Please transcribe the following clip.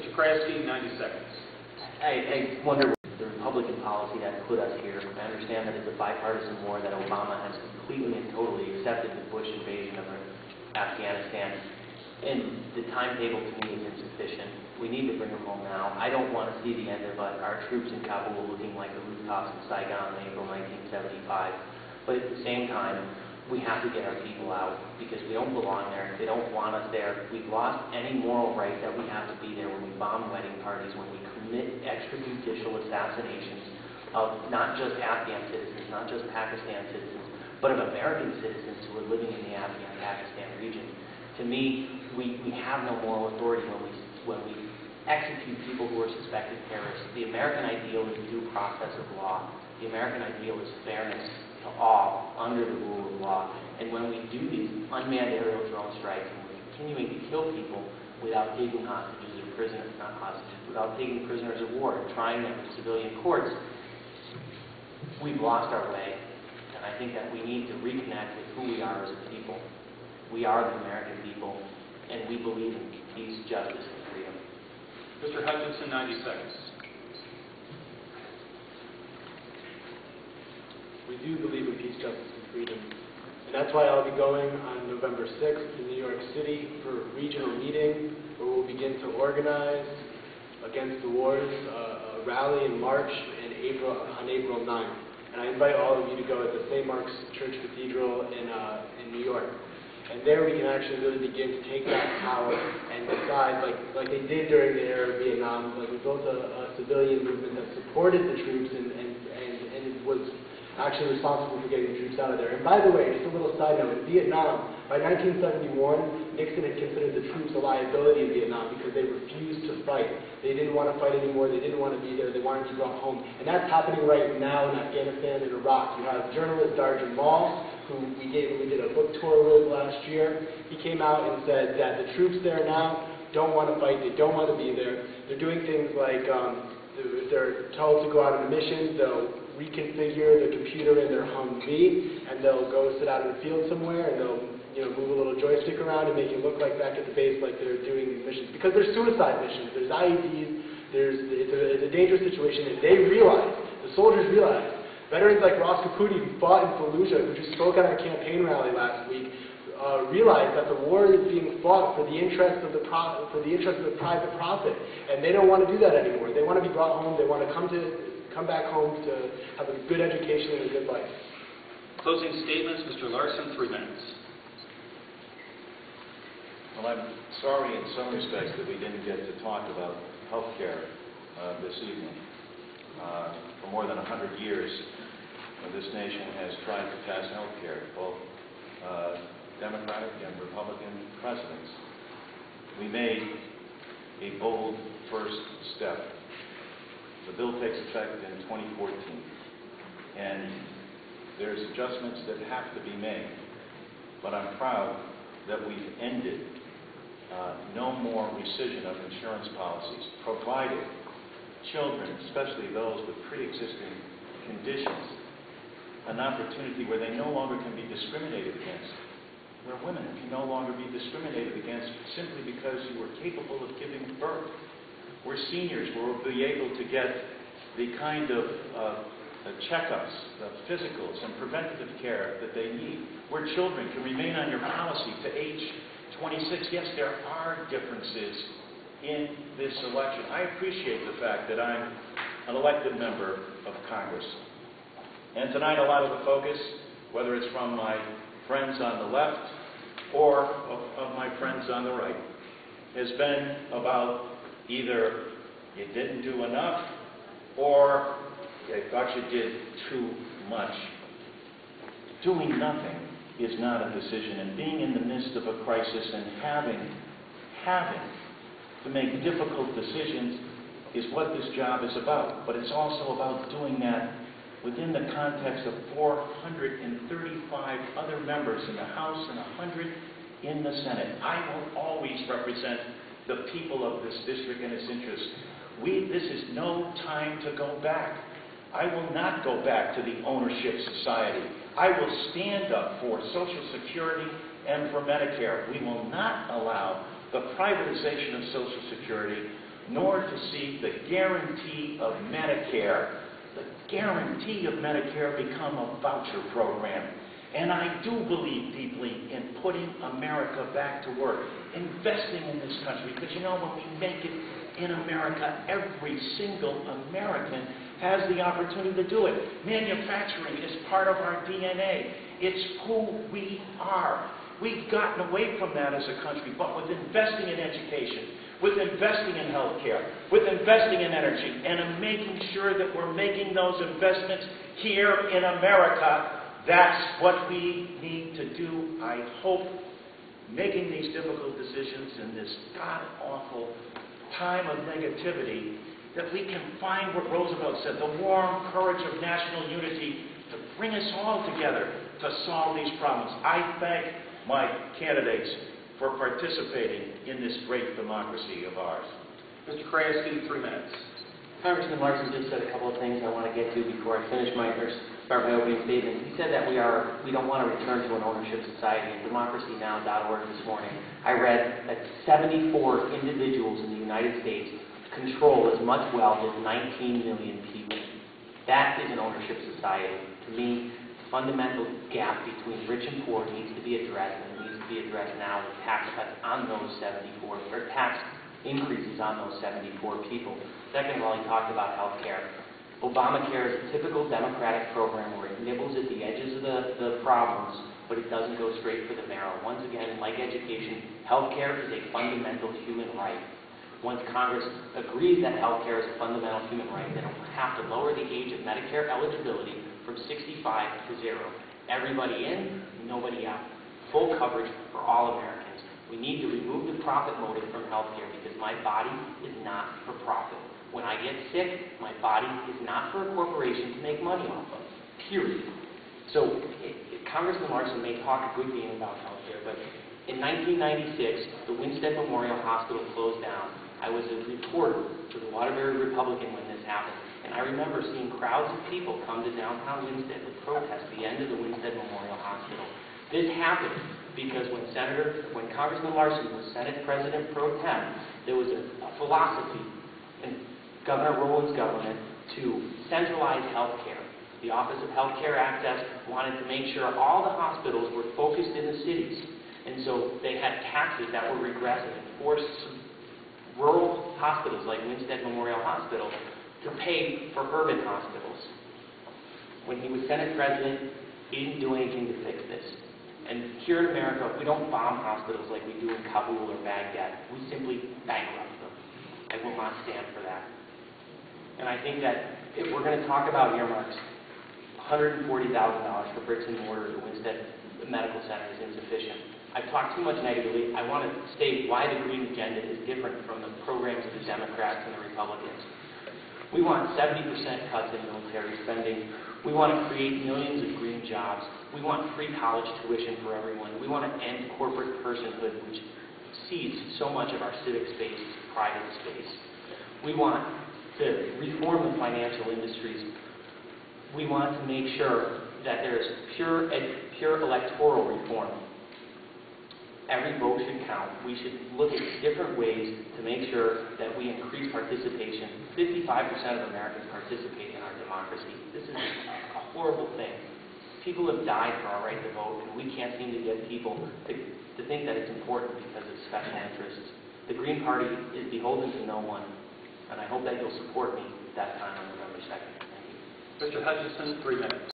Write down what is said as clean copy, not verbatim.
Mr. Kraske, 90 seconds. I wonder the Republican policy that put us here. I understand that it's a bipartisan war, that Obama has completely and totally accepted the Bush invasion of Afghanistan, and the timetable to me is insufficient. We need to bring them home now. I don't want to see the end of our troops in Kabul looking like the rooftops in Saigon in April 1975. But at the same time, we have to get our people out because we don't belong there. They don't want us there. We've lost any moral right that we have to be there when we bomb wedding parties, when we commit extrajudicial assassinations of not just Afghan citizens, not just Pakistan citizens, but of American citizens who are living in the Afghan-Pakistan region. To me, we have no moral authority when we execute people who are suspected terrorists. The American ideal is due process of law. The American ideal is fairness to all under the rule of law. And when we do these unmanned aerial drone strikes and we're continuing to kill people without taking hostages or prisoners, not hostages, without taking prisoners of war and trying them to civilian courts, we've lost our way. And I think that we need to reconnect with who we are as a people. We are the American people, and we believe in peace, justice, and freedom. Mr. Hutchinson, 90 seconds. We do believe in peace, justice, and freedom. And that's why I'll be going on November 6th to New York City for a regional meeting where we'll begin to organize against the wars, a rally and march on April 9th. And I invite all of you to go at the St. Mark's Church Cathedral in New York. And there we can actually really begin to take that power and decide, like they did during the era of Vietnam, like we built a civilian movement that supported the troops and it was actually responsible for getting the troops out of there. And by the way, just a little side note, in Vietnam, by 1971, Nixon had considered the troops a liability in Vietnam because they refused to fight. They didn't want to fight anymore, they didn't want to be there, they wanted to be brought home. And that's happening right now in Afghanistan and Iraq. You have journalist Darjan Mal, who we did a book tour with last year. He came out and said that the troops there now don't want to fight, they don't want to be there. They're doing things like, if they're told to go out on a mission, they'll reconfigure the computer in their Humvee, and they'll go sit out in the field somewhere, and they'll move a little joystick around and make it look like back at the base like they're doing these missions. Because they're suicide missions, there's IEDs, it's a dangerous situation, and they realize, the soldiers realize, veterans like Ross Caputi, who fought in Fallujah, who just spoke at our campaign rally last week, realize that the war is being fought for the interest of the private profit, and they don't want to do that anymore. They want to be brought home. They want to come back home to have a good education and a good life. Closing statements, Mr. Larson, 3 minutes. Well, I'm sorry in some respects that we didn't get to talk about health care this evening. For more than 100 years, this nation has tried to pass health care, both Democratic and Republican presidents. We made a bold first step. The bill takes effect in 2014, and there's adjustments that have to be made. But I'm proud that we've ended no more rescission of insurance policies, provided children, especially those with pre-existing conditions, an opportunity where they no longer can be discriminated against, where women can no longer be discriminated against simply because you were capable of giving birth, where seniors will be able to get the kind of checkups, physicals, and preventative care that they need, where children can remain on your policy to age 26. Yes, there are differences in this election. I appreciate the fact that I'm an elected member of Congress. And tonight a lot of the focus, whether it's from my friends on the left or of my friends on the right, has been about either you didn't do enough or I thought you did too much. Doing nothing is not a decision, and being in the midst of a crisis and having to make difficult decisions is what this job is about. But it's also about doing that within the context of 435 other members in the House and 100 in the Senate. I will always represent the people of this district and its interests. This is no time to go back. I will not go back to the ownership society. I will stand up for Social Security and for Medicare. We will not allow the privatization of Social Security, nor to see the guarantee of Medicare. The guarantee of Medicare become a voucher program. And I do believe deeply in putting America back to work, investing in this country, because you know, when we make it in America, every single American has the opportunity to do it. Manufacturing is part of our DNA. It's who we are. We've gotten away from that as a country, but with investing in education, with investing in health care, with investing in energy, and in making sure that we're making those investments here in America, that's what we need to do. I hope making these difficult decisions in this god-awful time of negativity, that we can find what Roosevelt said, the warm courage of national unity to bring us all together to solve these problems. I thank my candidates for participating in this great democracy of ours. Mr. Krajewski, 3 minutes. Congressman Larson just said a couple of things I want to get to before I finish my opening statement. He said that we don't want to return to an ownership society. In democracynow.org this morning, I read that 74 individuals in the United States control as much wealth as 19 million people. That is an ownership society. To me, the fundamental gap between rich and poor needs to be addressed, and it needs to be addressed now with tax cuts on those 74, or tax increases on those 74 people. Second of all, he talked about health care. Obamacare is a typical Democratic program where it nibbles at the edges of the problems, but it doesn't go straight for the marrow. Once again, like education, health care is a fundamental human right. Once Congress agrees that health care is a fundamental human right, then it will have to lower the age of Medicare eligibility from 65 to 0. Everybody in, nobody out. Full coverage for all Americans. We need to remove the profit motive from health care because my body is not for profit. When I get sick, my body is not for a corporation to make money off of, period. So Congressman Larson may talk a good game about health care, but in 1996, the Winstead Memorial Hospital closed down. I was a reporter for the Waterbury Republican when this happened, and I remember seeing crowds of people come to downtown Winstead to protest the end of the Winstead Memorial Hospital. This happened because when Congressman Larson was Senate President pro tem, there was a philosophy in Governor Rowland's government to centralize health care. The Office of Health Care Access wanted to make sure all the hospitals were focused in the cities. And so they had taxes that were regressive and forced rural hospitals like Winstead Memorial Hospital to pay for urban hospitals. When he was Senate President, he didn't do anything to fix this. And here in America, we don't bomb hospitals like we do in Kabul or Baghdad. We simply bankrupt them. I will not stand for that. And I think that if we're going to talk about earmarks, $140,000 for bricks and mortar at the Winstead Medical Center is insufficient. I've talked too much negatively. I want to state why the Green Agenda is different from the programs of the Democrats and the Republicans. We want 70% cuts in military spending. We want to create millions of green jobs. We want free college tuition for everyone. We want to end corporate personhood, which seeds so much of our civic space, private space. We want to reform the financial industries. We want to make sure that there's pure electoral reform. Every vote should count. We should look at different ways to make sure that we increase participation. 55% of Americans participate in our democracy. This is a horrible thing. People have died for our right to vote, and we can't seem to get people to think that it's important because of special interests. The Green Party is beholden to no one, and I hope that you'll support me that time on November 2nd. Thank you. Mr. Hutchinson, 3 minutes.